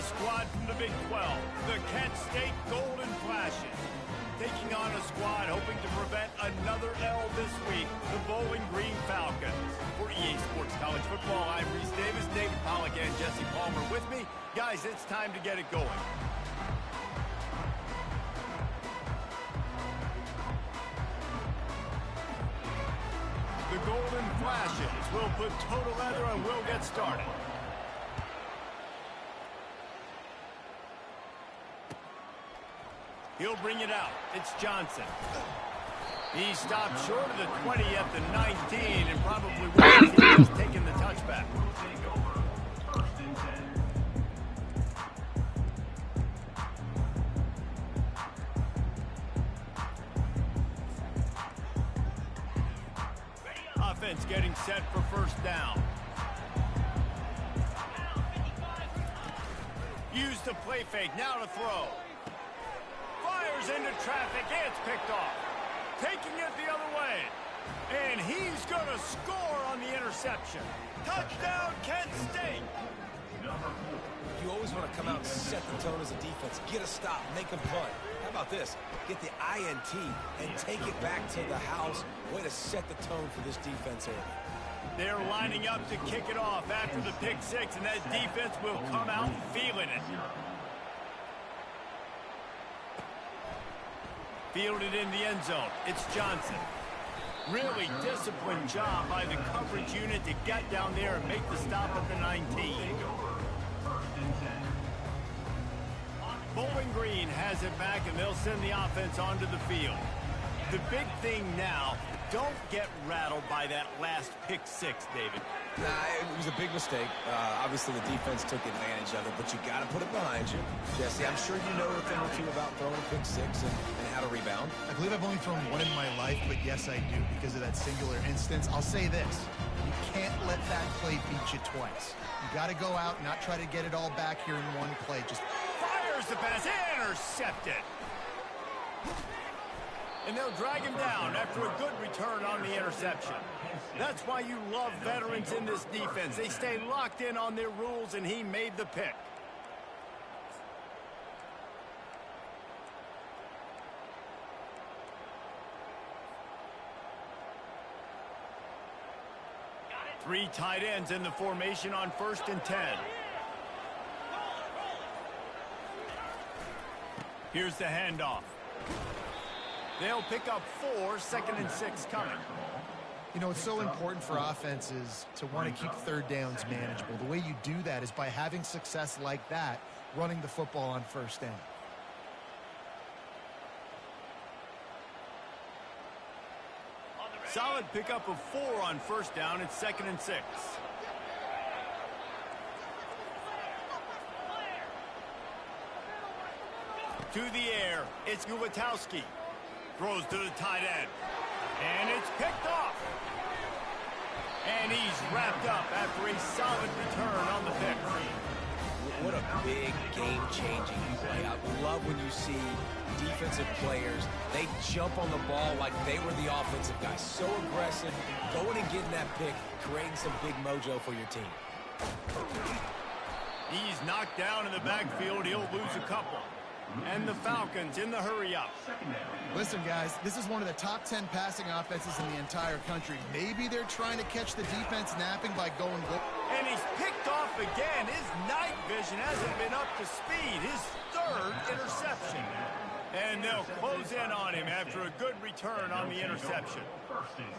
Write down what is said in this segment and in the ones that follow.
squad from the Big 12, the Kent State Golden Flashes. Taking on a squad hoping to prevent another L this week, the Bowling Green Falcons. For EA Sports College Football, I'm Reese Davis, David Pollack, and Jesse Palmer with me. Guys, it's time to get it going. The Golden Flashes will put total leather and we'll get started. He'll bring it out. It's Johnson. He stopped short of the 20 at the 19 and probably wishes he was taking the touchback. Offense getting set for first down. Use the play fake. Now to throw. Fires into traffic, it's picked off. Taking it the other way. And he's going to score on the interception. Touchdown, Kent State. You always want to come out and set the tone as a defense. Get a stop, make a punt. How about this? Get the INT and take it back to the house. Way to set the tone for this defense early. They're lining up to kick it off after the pick six, and that defense will come out feeling it. Fielded in the end zone. It's Johnson. Really disciplined job by the coverage unit to get down there and make the stop at the 19. Bowling Green has it back, and they'll send the offense onto the field. The big thing now, don't get rattled by that last pick six, David. Nah, it was a big mistake. Obviously, the defense took advantage of it, but you got to put it behind you. Jesse, I'm sure you know a thing or two about throwing a pick six and how to rebound. I believe I've only thrown one in my life, but yes, I do because of that singular instance. I'll say this. You can't let that play beat you twice. You got to go out and not try to get it all back here in one play. Just fires the pass, intercepted. And they'll drag him down after a good return on the interception. That's why you love veterans in this defense. They stay locked in on their rules, and he made the pick. Three tight ends in the formation on 1st and 10. Here's the handoff. They'll pick up 4, 2nd and 6 coming. You know, it's so important for offenses to want to keep third downs manageable. The way you do that is by having success like that, running the football on 1st down. Solid pickup of 4 on 1st down. It's 2nd and 6. To the air, it's Guwatowski. Throws to the tight end. And it's picked off. And he's wrapped up after a solid return on the pick. What a big game-changing play. I love when you see defensive players, they jump on the ball like they were the offensive guys. So aggressive, going and getting that pick, creating some big mojo for your team. He's knocked down in the backfield. He'll lose a couple. And the Falcons in the hurry-up. Listen, guys, this is one of the top 10 passing offenses in the entire country. Maybe they're trying to catch the defense napping by going low. And he's picked off again. His night vision hasn't been up to speed. His 3rd interception. And they'll close in on him after a good return on the interception.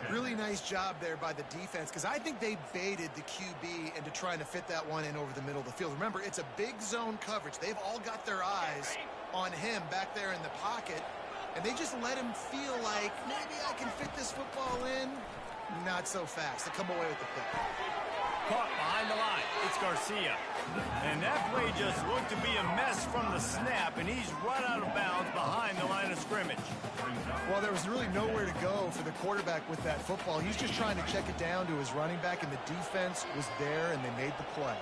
Really nice job there by the defense, because I think they baited the QB into trying to fit that one in over the middle of the field. Remember, it's a big zone coverage. They've all got their eyes on him back there in the pocket, and they just let him feel like, maybe I can fit this football in. Not so fast. They come away with the pick. Caught behind the line. It's Garcia. And that play just looked to be a mess from the snap, and he's run out of bounds behind the line of scrimmage. Well, there was really nowhere to go for the quarterback with that football. He's just trying to check it down to his running back, and the defense was there, and they made the play.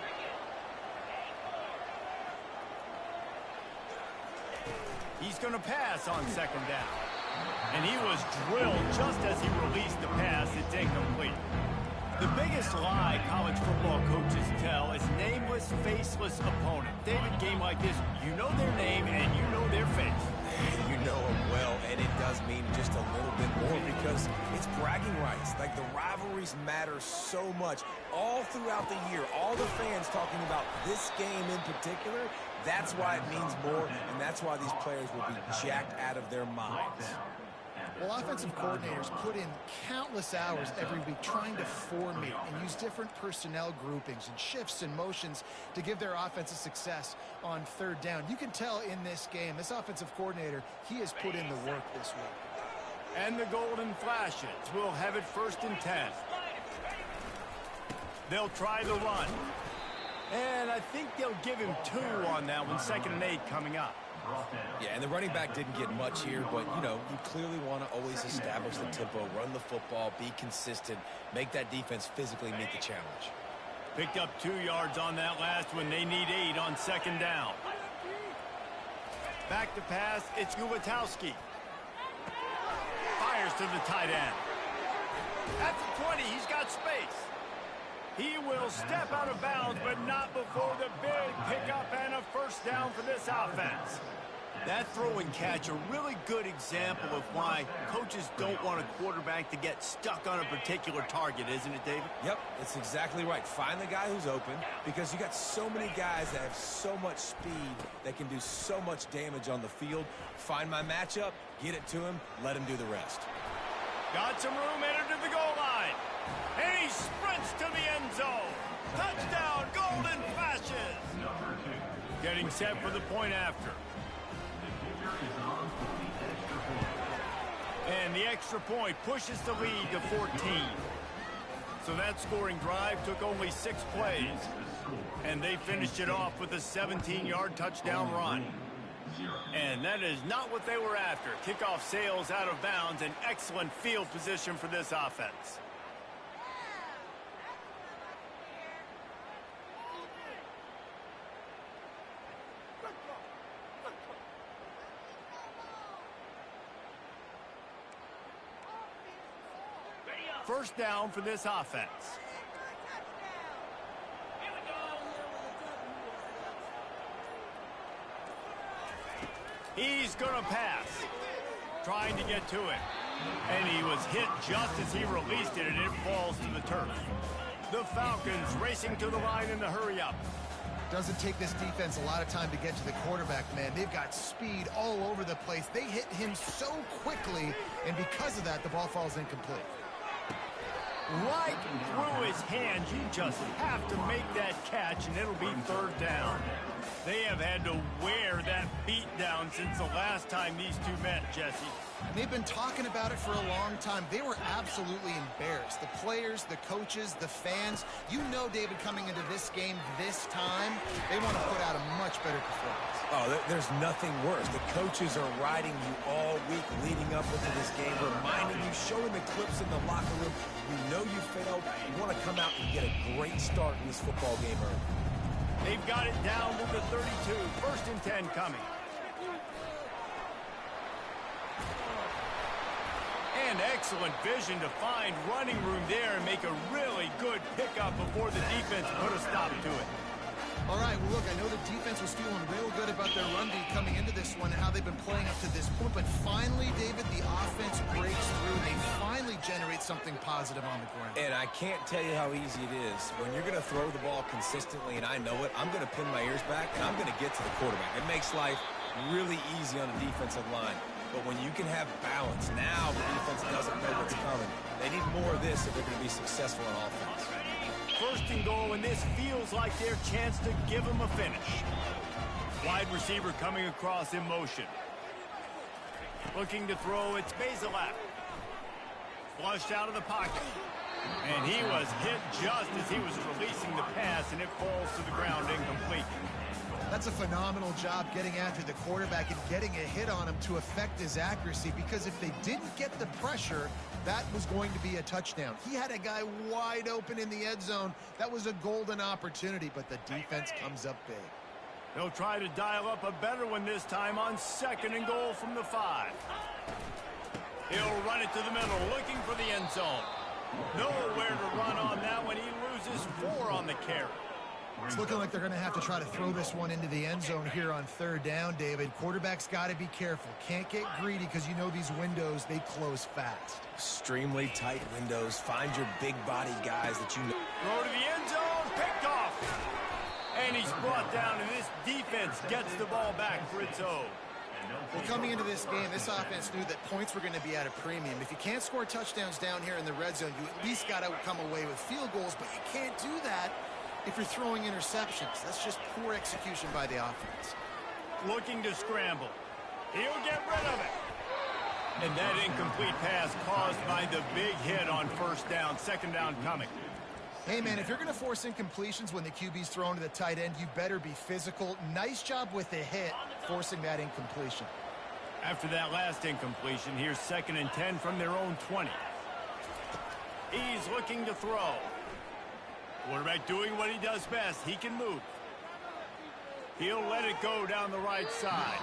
He's going to pass on 2nd down. And he was drilled just as he released the pass. It's incomplete. The biggest lie college football coaches tell is nameless, faceless opponent. David, game like this, you know their name and you know their face. You know them well, and it does mean just a little bit more because it's bragging rights. Like, the rivalries matter so much all throughout the year. All the fans talking about this game in particular, that's why it means more, and that's why these players will be jacked out of their minds. Well, offensive coordinators put in countless hours every week trying to formate and use different personnel groupings and shifts and motions to give their offensive success on third down. You can tell in this game, this offensive coordinator, he has put in the work this week. And the Golden Flashes will have it 1st and 10. They'll try the run. And I think they'll give him 2 on that one, 2nd and 8 coming up. Yeah, and the running back didn't get much here, but, you know, you clearly want to always establish the tempo, run the football, be consistent, make that defense physically meet the challenge. Picked up 2 yards on that last one. They need 8 on 2nd down. Back to pass, it's Ulatowski. Fires to the tight end. At the 20, he's got space. He will step out of bounds, but not before the big pickup and a 1st down for this offense. That throw and catch, a really good example of why coaches don't want a quarterback to get stuck on a particular target, isn't it, David? Yep, it's exactly right. Find the guy who's open because you got so many guys that have so much speed that can do so much damage on the field. Find my matchup, get it to him, let him do the rest. Got some room, entered to the goal line. And he sprints to the end zone. Touchdown, Golden Flashes. Getting set for the point after. And the extra point pushes the lead to 14. So that scoring drive took only 6 plays. And they finished it off with a 17-yard touchdown run. And that is not what they were after. Kickoff sails out of bounds, and excellent field position for this offense. First down for this offense. He's going to pass. Trying to get to it. And he was hit just as he released it, and it falls to the turf. The Falcons racing to the line in the hurry-up. Doesn't take this defense a lot of time to get to the quarterback, man. They've got speed all over the place. They hit him so quickly, and because of that, the ball falls incomplete. Right through his hands. You just have to make that catch, and it'll be 3rd down. They have had to wear that beat down since the last time these two met, Jesse. And they've been talking about it for a long time. They were absolutely embarrassed. The players, the coaches, the fans. You know, David, coming into this game this time, they want to put out a much better performance. Oh, there's nothing worse. The coaches are riding you all week leading up into this game, reminding you, showing the clips in the locker room. You know you failed. You want to come out and get a great start in this football game early. They've got it down to the 32. 1st and 10 coming. And excellent vision to find running room there and make a really good pickup before the defense put a stop to it. All right, well, look, I know the defense was feeling real good about their run beat coming into this one and how they've been playing up to this point. But finally, David, the offense breaks through. They finally generate something positive on the ground. And I can't tell you how easy it is. When you're going to throw the ball consistently, and I know it, I'm going to pin my ears back, and I'm going to get to the quarterback. It makes life really easy on the defensive line. But when you can have balance, now the defense doesn't know what's coming. They need more of this if they're going to be successful on offense. 1st and goal, and this feels like their chance to give them a finish. Wide receiver coming across in motion. Looking to throw, it's Bazelak. Flushed out of the pocket. And he was hit just as he was releasing the pass, and it falls to the ground incomplete. That's a phenomenal job getting after the quarterback and getting a hit on him to affect his accuracy, because if they didn't get the pressure, that was going to be a touchdown. He had a guy wide open in the end zone. That was a golden opportunity, but the defense comes up big. They'll try to dial up a better one this time on 2nd and goal from the 5. He'll run it to the middle, looking for the end zone. Nowhere to run on that one. He loses 4 on the carry. It's looking like they're going to have to try to throw this one into the end zone here on 3rd down, David. Quarterback's got to be careful. Can't get greedy because you know these windows, they close fast. Extremely tight windows. Find your big body guys that you know. Throw to the end zone. Picked off. And he's brought down, and this defense gets the ball back for its own. Well, coming into this game, this offense knew that points were going to be at a premium. If you can't score touchdowns down here in the red zone, you at least got to come away with field goals, but you can't do that if you're throwing interceptions. That's just poor execution by the offense. Looking to scramble. He'll get rid of it. And that incomplete pass caused by the big hit on 1st down, 2nd down coming. Hey, man, if you're going to force incompletions when the QB's thrown to the tight end, you better be physical. Nice job with the hit, forcing that incompletion. After that last incompletion, here's 2nd and 10 from their own 20. He's looking to throw. Quarterback doing what he does best. He can move. He'll let it go down the right side.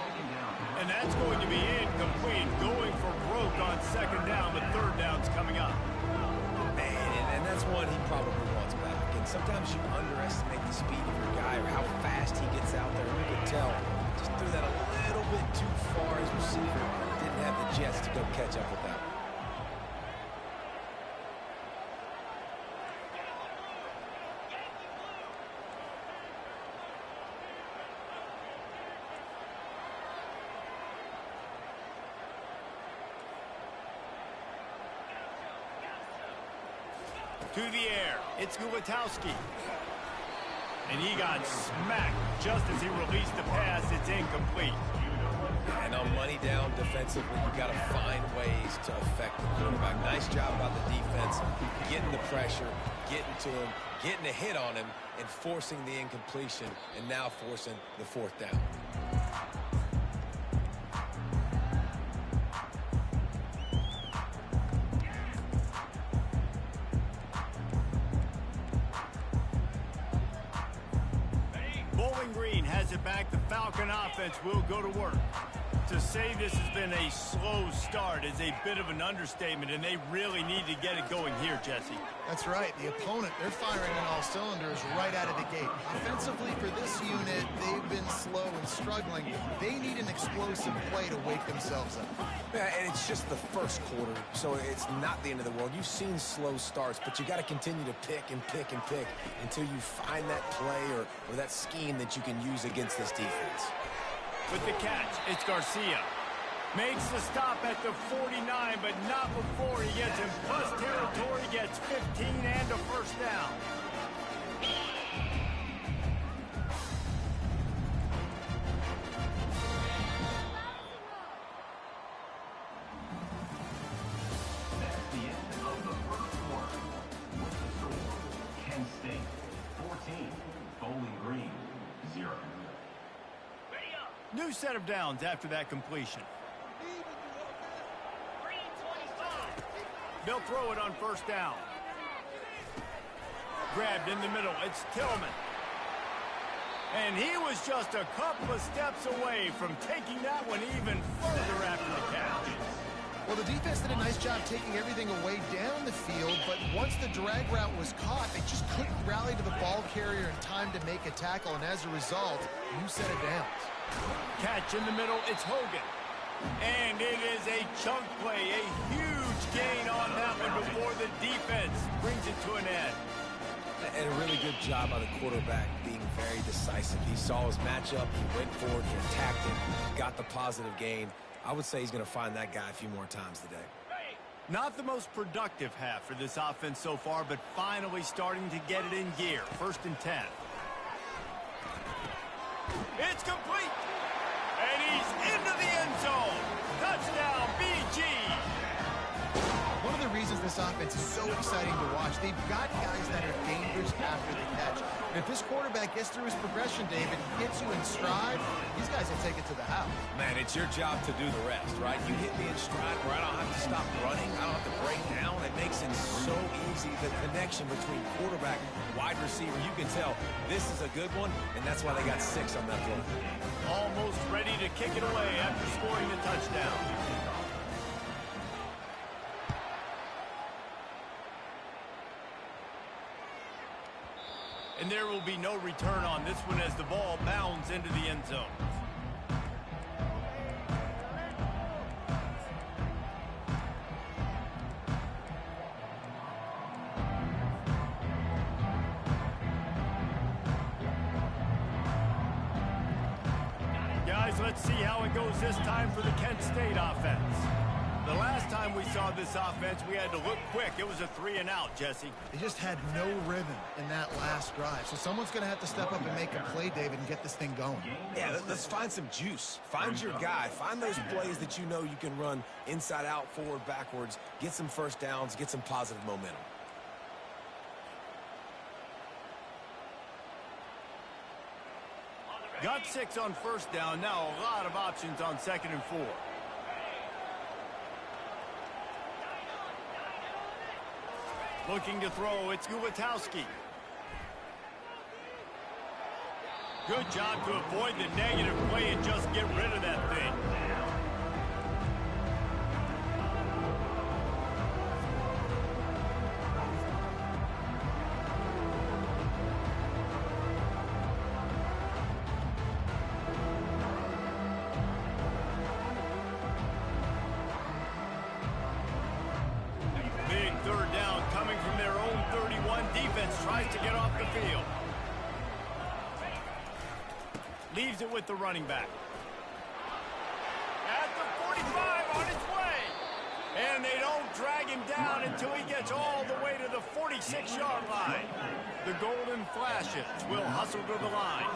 And that's going to be incomplete. Going for broke on 2nd down, but 3rd down's coming up. Man, and that's one he probably wants back. And sometimes you underestimate the speed of your guy or how fast he gets out there. You can tell. Just threw that a little bit too far. His receiver didn't have the jets to go catch up with that. To the air. It's Gulitowski. And he got smacked just as he released the pass. It's incomplete. And on money down defensively, you've got to find ways to affect the quarterback. Nice job by the defense, getting the pressure, getting to him, getting a hit on him, and forcing the incompletion, and now forcing the 4th down. Back, the Falcon offense will go to work. To say this has been a slow start is a bit of an understatement, and they really need to get it going here, Jesse. That's right. The opponent, they're firing on all cylinders right out of the gate. Offensively, for this unit, they've been slow and struggling. They need an explosive play to wake themselves up. Yeah, and it's just the 1st quarter, so it's not the end of the world. You've seen slow starts, but you got to continue to pick and pick and pick until you find that play or that scheme that you can use against this defense. With the catch, it's Garcia. Makes the stop at the 49, but not before he gets in plus territory, gets 15 and a 1st down. That's the end of the 1st quarter. With the score, Kent State 14, Bowling Green 0. New set of downs after that completion. They'll throw it on 1st down. Grabbed in the middle. It's Tillman. And he was just a couple of steps away from taking that one even further after the catch. Well, the defense did a nice job taking everything away down the field, but once the drag route was caught, they just couldn't rally to the ball carrier in time to make a tackle, and as a result, new set of downs. Catch in the middle, it's Hogan. And it is a chunk play, a huge gain on that one before the defense brings it to an end. And a really good job by the quarterback being very decisive. He saw his matchup, he went for it, he attacked it, got the positive gain. I would say he's going to find that guy a few more times today. Not the most productive half for this offense so far, but finally starting to get it in gear. 1st and 10. It's complete. And he's into the end zone. Touchdown, BG. One of the reasons this offense is so exciting to watch, they've got guys that are dangerous after the catch. And if this quarterback gets through his progression, David, gets you in stride, these guys will take it to the house. Man, it's your job to do the rest, right? You hit me in stride where I don't have to stop running. I don't have to break down. It makes it so easy. The connection between quarterback and wide receiver, you can tell this is a good one, and that's why they got 6 on that play. Almost ready to kick it away after scoring the touchdown. And there will be no return on this one as the ball bounds into the end zone. Guys, let's see how it goes this time for the Kent State offense. The last time we saw this offense, we had to look quick. It was a 3-and-out, Jesse. They just had no rhythm in that last drive. So someone's going to have to step up and make a play, David, and get this thing going. Yeah, let's find some juice. Find your guy. Find those plays that you know you can run inside out, forward, backwards. Get some first downs. Get some positive momentum. Got 6 on first down. Now a lot of options on 2nd and 4. Looking to throw, it's Gulatowski. Good job to avoid the negative play and just get rid of that thing. Big 3rd down coming from their own 31. Defense tries to get off the field. Leaves it with the running back. At the 45 on his way. And they don't drag him down until he gets all the way to the 46-yard line. The Golden Flashes will hustle to the line.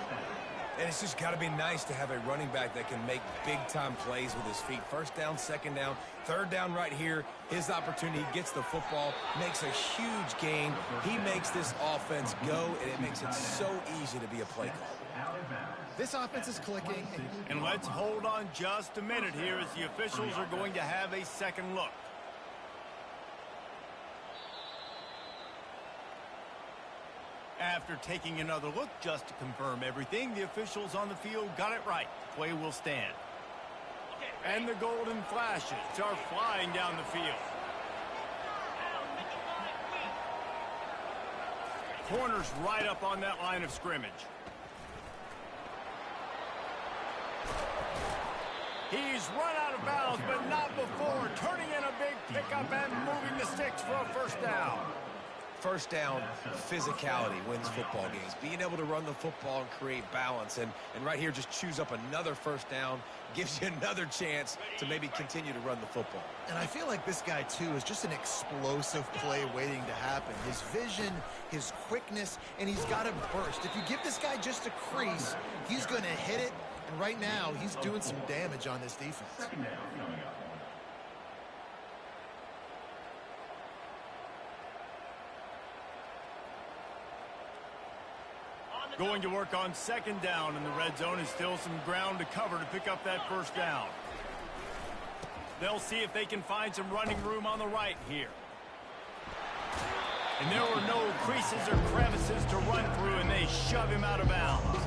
And it's just got to be nice to have a running back that can make big-time plays with his feet. 1st down, 2nd down, 3rd down right here. His opportunity, he gets the football, makes a huge gain. He makes this offense go, and it makes it so easy to be a play call. This offense is clicking. And let's hold on just a minute here as the officials are going to have a second look. After taking another look just to confirm everything, the officials on the field got it right. The play will stand. And the Golden Flashes are flying down the field. Corners right up on that line of scrimmage. He's run out of bounds, but not before turning in a big pickup and moving the sticks for a 1st down. 1st down, physicality wins football games. Being able to run the football and create balance. And right here, just choose up another 1st down. Gives you another chance to maybe continue to run the football. And I feel like this guy, too, is just an explosive play waiting to happen. His vision, his quickness, and he's got a burst. If you give this guy just a crease, he's going to hit it. And right now, he's doing some damage on this defense. Going to work on 2nd down in the red zone, and still some ground to cover to pick up that 1st down. They'll see if they can find some running room on the right here. And there were no creases or crevices to run through, and they shove him out of bounds.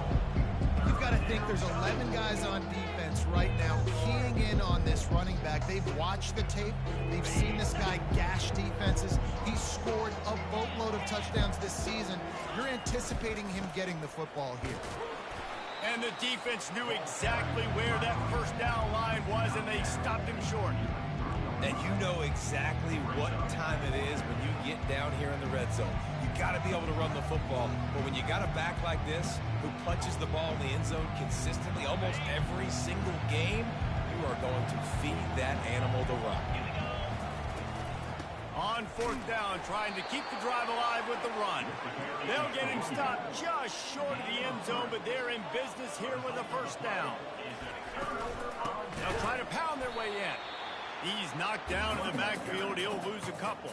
You've got to think there's 11 guys on defense right now keying in on this running back. They've watched the tape. They've seen this guy gash defenses. He's scored a boatload of touchdowns this season. You're anticipating him getting the football here. And the defense knew exactly where that 1st down line was, and they stopped him short. And you know exactly what time it is when you get down here in the red zone. You got to be able to run the football. But when you got a back like this who punches the ball in the end zone consistently almost every single game, you are going to feed that animal the rock. On 4th down, trying to keep the drive alive with the run. They'll get him stopped just short of the end zone, but they're in business here with a 1st down. They'll try to pound their way in. He's knocked down in the backfield. He'll lose a couple.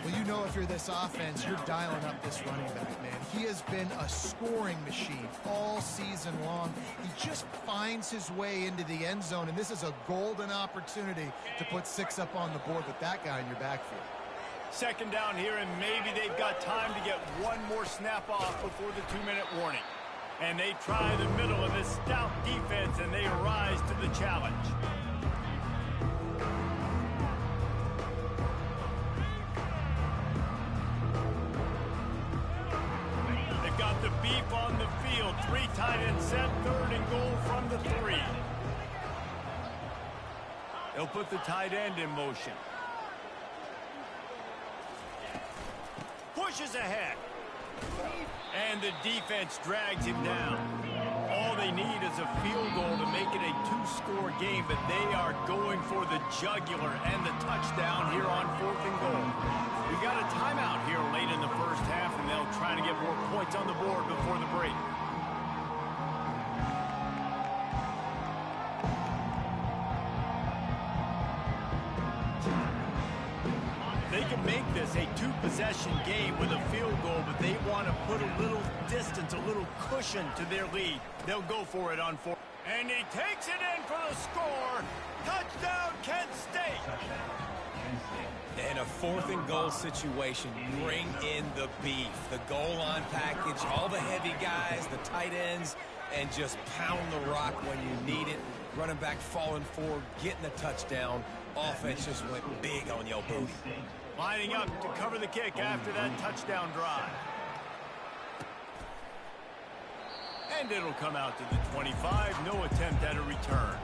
Well, you know if you're this offense, you're dialing up this running back, man. He has been a scoring machine all season long. He just finds his way into the end zone, and this is a golden opportunity to put 6 up on the board with that guy in your backfield. 2nd down here, and maybe they've got time to get one more snap off before the 2-minute warning. And they try the middle of this stout defense, and they rise to the challenge. They'll put the tight end in motion. Pushes ahead. And the defense drags him down. All they need is a field goal to make it a two-score game, but they are going for the jugular and the touchdown here on 4th and goal. We've got a timeout here late in the first half, and they'll try to get more points on the board before the break. They can make this a two-possession game with a field goal, but they want to put a little distance, a little cushion to their lead. They'll go for it on 4th. And he takes it in for the score. Touchdown, Kent State. In a 4th and goal situation, bring in the beef. The goal line package, all the heavy guys, the tight ends, and just pound the rock when you need it. Running back falling forward, getting the touchdown. Offense just went big on your booty. Lining up to cover the kick after that touchdown drive. And it'll come out to the 25. No attempt at a return.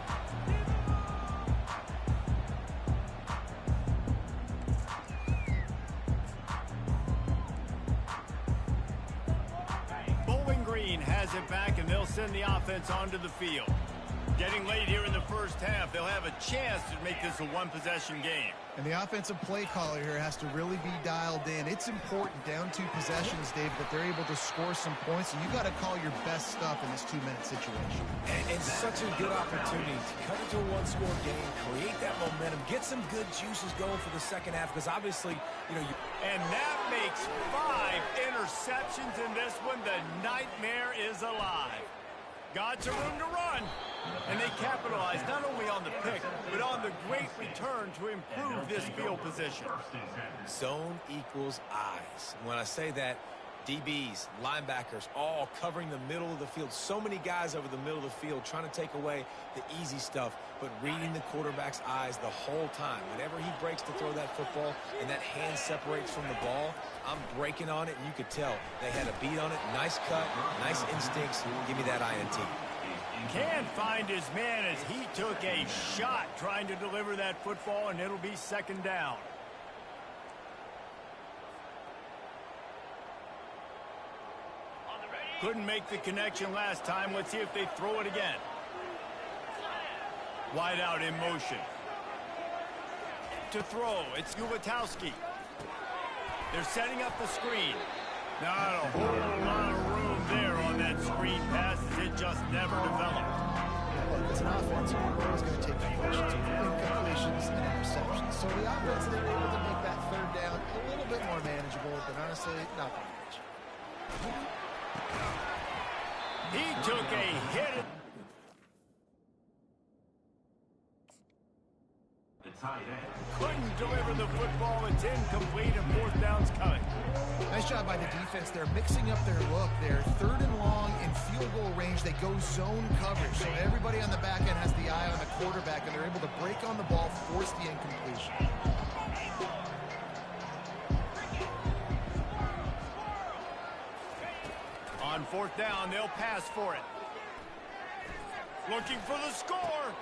Bowling Green has it back, and they'll send the offense onto the field. Getting late here in the first half, they'll have a chance to make this a one-possession game. And the offensive play caller here has to really be dialed in. It's important down 2 possessions, Dave, that they're able to score some points. So you got to call your best stuff in this 2-minute situation. And such a good opportunity to cut into a one-score game, create that momentum, get some good juices going for the second half, because obviously, you know, And that makes 5 interceptions in this one. The nightmare is alive. Got some room to run. And they capitalize not only on the pick, but on the great return to improve this field position. Zone equals eyes. When I say that, DBs, linebackers, all covering the middle of the field. So many guys over the middle of the field trying to take away the easy stuff, but reading the quarterback's eyes the whole time. Whenever he breaks to throw that football and that hand separates from the ball, I'm breaking on it, and you could tell they had a beat on it. Nice cut, nice instincts. Give me that INT. Can't find his man as he took a shot trying to deliver that football, and it'll be second down. Couldn't make the connection last time. Let's see if they throw it again. Wide out in motion. To throw, it's Ulatowski. They're setting up the screen. Not a whole lot of room there on that screen pass, as it just never developed. Look, it's an offense. You're always going to take completions, incompletions, and interceptions. So the offense, they were able to make that third down a little bit more manageable, but honestly, not that much. He took a hit. Couldn't deliver the football. It's incomplete, and 4th down's coming. Nice job by the defense. They're mixing up their look. They're 3rd and long in field goal range. They go zone coverage. So everybody on the back end has the eye on the quarterback, and they're able to break on the ball, force the incompletion. On 4th down, they'll pass for it. Looking for the score.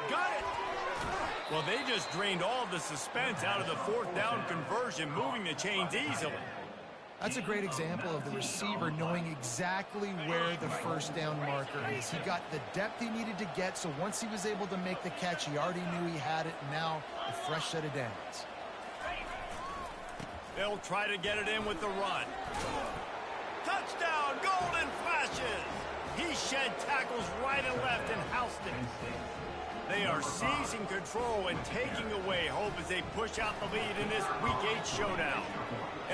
Got it. Well, they just drained all of the suspense out of the 4th down conversion, moving the chains easily. That's a great example of the receiver knowing exactly where the first down marker is. He got the depth he needed to get, so once he was able to make the catch, he already knew he had it, and now a fresh set of downs. They'll try to get it in with the run. Touchdown, Golden Flashes! He shed tackles right and left and housed it. They are seizing control and taking away hope as they push out the lead in this Week 8 showdown.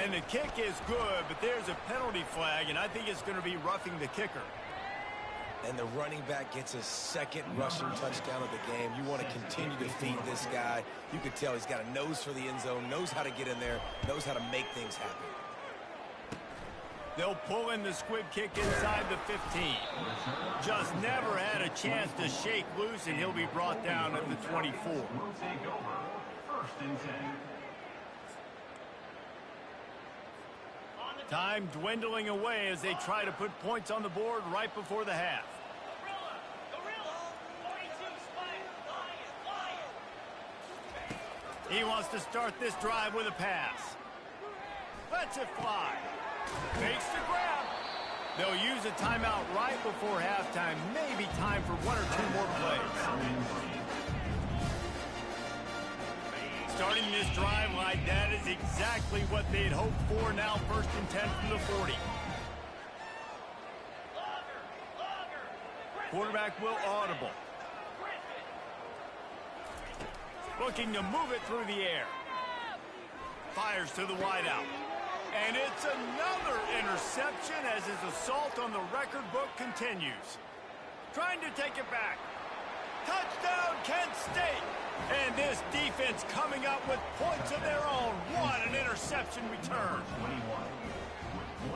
And the kick is good, but there's a penalty flag, and I think it's going to be roughing the kicker. And the running back gets his 2nd rushing touchdown of the game. You want to continue to feed this guy. You can tell he's got a nose for the end zone, knows how to get in there, knows how to make things happen. They'll pull in the squib kick inside the 15. Just never had a chance to shake loose, and he'll be brought down at the 24. Will take over 1st and 10. Time dwindling away as they try to put points on the board right before the half. He wants to start this drive with a pass. Lets it fly. Fakes the grab. They'll use a timeout right before halftime. Maybe time for one or two more plays. Starting this drive like that is exactly what they'd hoped for. Now 1st and 10 from the 40. Quarterback will audible. Looking to move it through the air. Fires to the wideout. And it's another interception as his assault on the record book continues. Trying to take it back. Touchdown, Kent State. And this defense coming up with points of their own. What an interception return.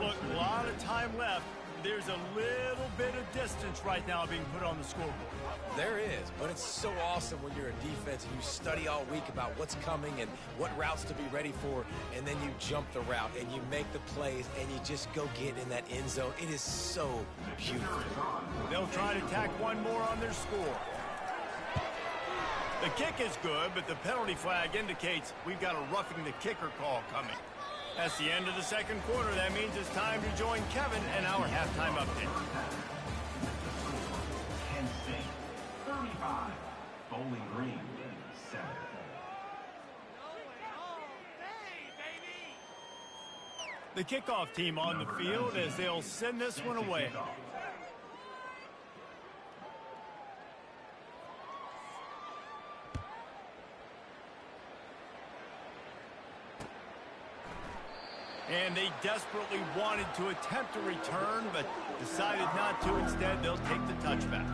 Look, a lot of time left. There's a little bit of distance right now being put on the scoreboard. There is, but it's so awesome when you're a defense and you study all week about what's coming and what routes to be ready for, and then you jump the route and you make the plays and you just go get in that end zone. It is so beautiful. They'll try to tack one more on their score. The kick is good, but the penalty flag indicates we've got a roughing the kicker call coming. That's the end of the second quarter. That means it's time to join Kevin and our halftime update. Kent State 35, Bowling Green 7. The kickoff team on the field as they'll send this one away. And they desperately wanted to attempt a return, but decided not to. Instead, they'll take the touchback.